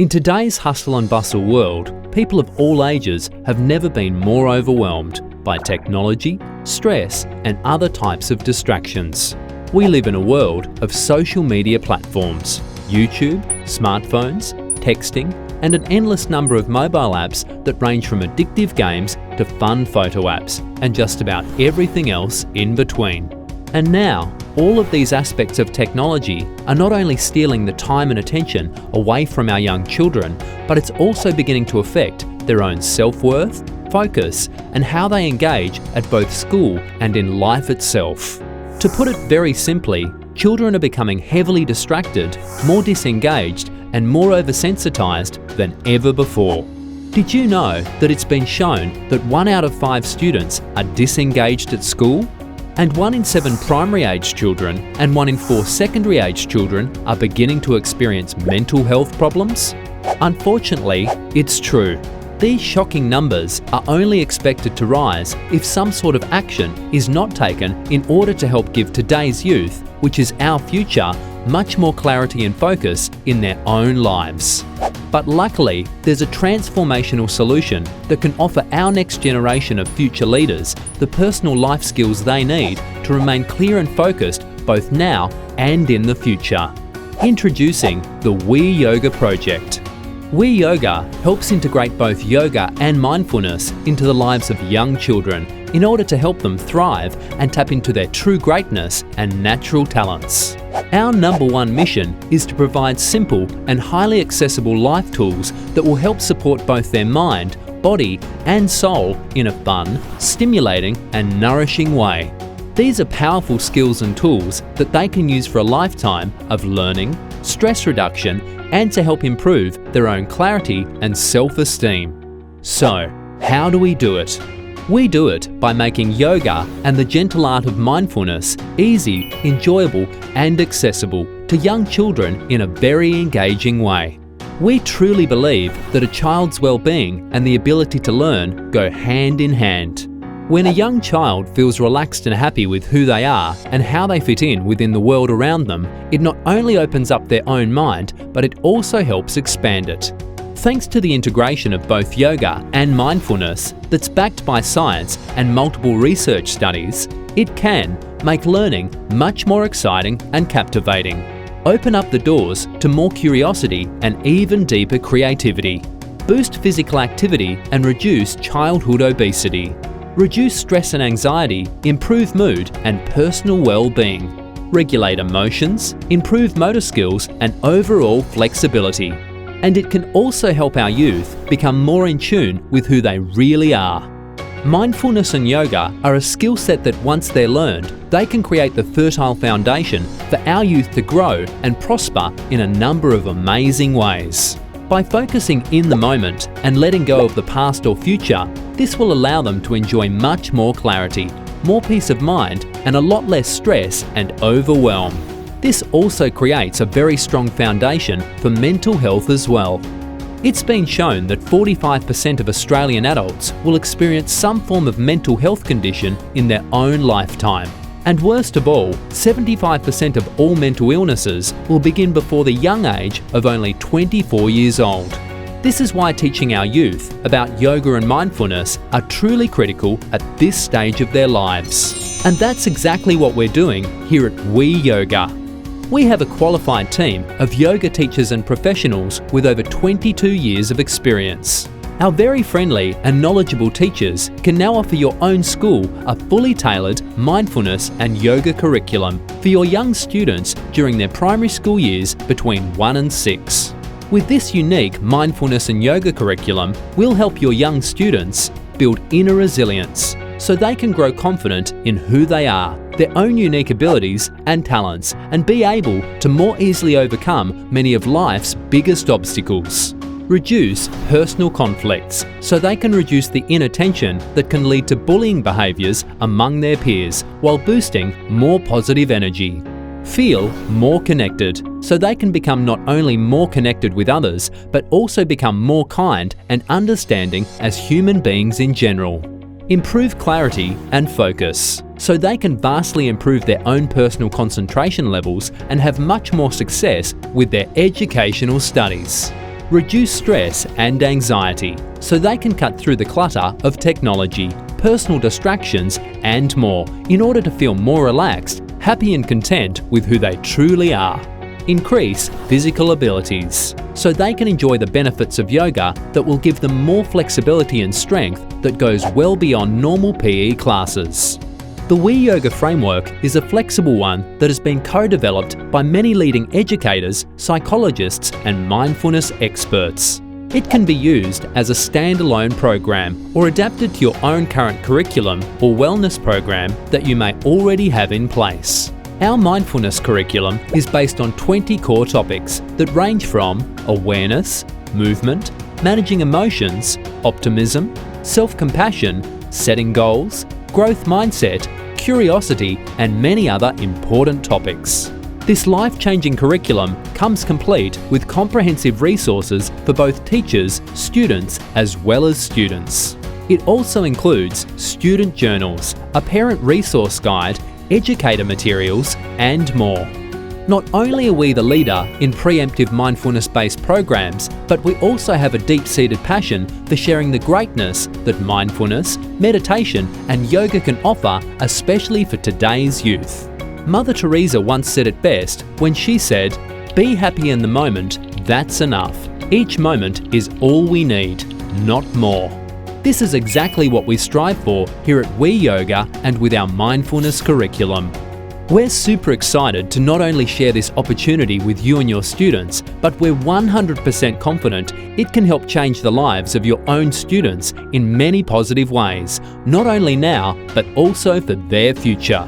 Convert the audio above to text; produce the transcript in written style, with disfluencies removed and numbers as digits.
In today's hustle and bustle world, people of all ages have never been more overwhelmed by technology, stress, and other types of distractions. We live in a world of social media platforms, YouTube, smartphones, texting, and an endless number of mobile apps that range from addictive games to fun photo apps, and just about everything else in between. And now, all of these aspects of technology are not only stealing the time and attention away from our young children, but it's also beginning to affect their own self-worth, focus, and how they engage at both school and in life itself. To put it very simply, children are becoming heavily distracted, more disengaged, and more oversensitized than ever before. Did you know that it's been shown that 1 out of 5 students are disengaged at school? And 1 in 7 primary-age children and 1 in 4 secondary-age children are beginning to experience mental health problems? Unfortunately, it's true. These shocking numbers are only expected to rise if some sort of action is not taken in order to help give today's youth, which is our future, much more clarity and focus in their own lives. But luckily, there's a transformational solution that can offer our next generation of future leaders the personal life skills they need to remain clear and focused both now and in the future. Introducing the We Yoga Project. We Yoga helps integrate both yoga and mindfulness into the lives of young children in order to help them thrive and tap into their true greatness and natural talents. Our number one mission is to provide simple and highly accessible life tools that will help support both their mind, body, and soul in a fun, stimulating, and nourishing way. These are powerful skills and tools that they can use for a lifetime of learning, stress reduction, and to help improve their own clarity and self-esteem. So, how do we do it? We do it by making yoga and the gentle art of mindfulness easy, enjoyable, and accessible to young children in a very engaging way. We truly believe that a child's well-being and the ability to learn go hand in hand. When a young child feels relaxed and happy with who they are and how they fit in within the world around them, it not only opens up their own mind, but it also helps expand it. Thanks to the integration of both yoga and mindfulness that's backed by science and multiple research studies, it can make learning much more exciting and captivating, open up the doors to more curiosity and even deeper creativity, boost physical activity and reduce childhood obesity, reduce stress and anxiety, improve mood and personal well-being, regulate emotions, improve motor skills and overall flexibility. And it can also help our youth become more in tune with who they really are. Mindfulness and yoga are a skill set that once they're learned, they can create the fertile foundation for our youth to grow and prosper in a number of amazing ways. By focusing in the moment and letting go of the past or future, this will allow them to enjoy much more clarity, more peace of mind, and a lot less stress and overwhelm. This also creates a very strong foundation for mental health as well. It's been shown that 45% of Australian adults will experience some form of mental health condition in their own lifetime. And worst of all, 75% of all mental illnesses will begin before the young age of only 24 years old. This is why teaching our youth about yoga and mindfulness are truly critical at this stage of their lives. And that's exactly what we're doing here at We Yoga. We have a qualified team of yoga teachers and professionals with over 22 years of experience. Our very friendly and knowledgeable teachers can now offer your own school a fully tailored mindfulness and yoga curriculum for your young students during their primary school years between 1 and 6. With this unique mindfulness and yoga curriculum, we'll help your young students build inner resilience so they can grow confident in who they are, their own unique abilities and talents, and be able to more easily overcome many of life's biggest obstacles. Reduce personal conflicts so they can reduce the inner tension that can lead to bullying behaviours among their peers while boosting more positive energy. Feel more connected so they can become not only more connected with others, but also become more kind and understanding as human beings in general. Improve clarity and focus so they can vastly improve their own personal concentration levels and have much more success with their educational studies. reduce stress and anxiety so they can cut through the clutter of technology, personal distractions and more in order to feel more relaxed, happy and content with who they truly are. Increase physical abilities so they can enjoy the benefits of yoga that will give them more flexibility and strength that goes well beyond normal PE classes. The We Yoga framework is a flexible one that has been co-developed by many leading educators, psychologists and mindfulness experts. It can be used as a standalone program or adapted to your own current curriculum or wellness program that you may already have in place. Our mindfulness curriculum is based on 20 core topics that range from awareness, movement, managing emotions, optimism, self-compassion, setting goals, growth mindset, curiosity, and many other important topics. This life-changing curriculum comes complete with comprehensive resources for both teachers, students, as well as students. It also includes student journals, a parent resource guide, educator materials, and more. Not only are we the leader in preemptive mindfulness-based programs, but we also have a deep-seated passion for sharing the greatness that mindfulness, meditation, and yoga can offer, especially for today's youth. Mother Teresa once said it best when she said, "Be happy in the moment, that's enough. Each moment is all we need, not more." This is exactly what we strive for here at We Yoga and with our mindfulness curriculum. We're super excited to not only share this opportunity with you and your students, but we're 100% confident it can help change the lives of your own students in many positive ways, not only now, but also for their future.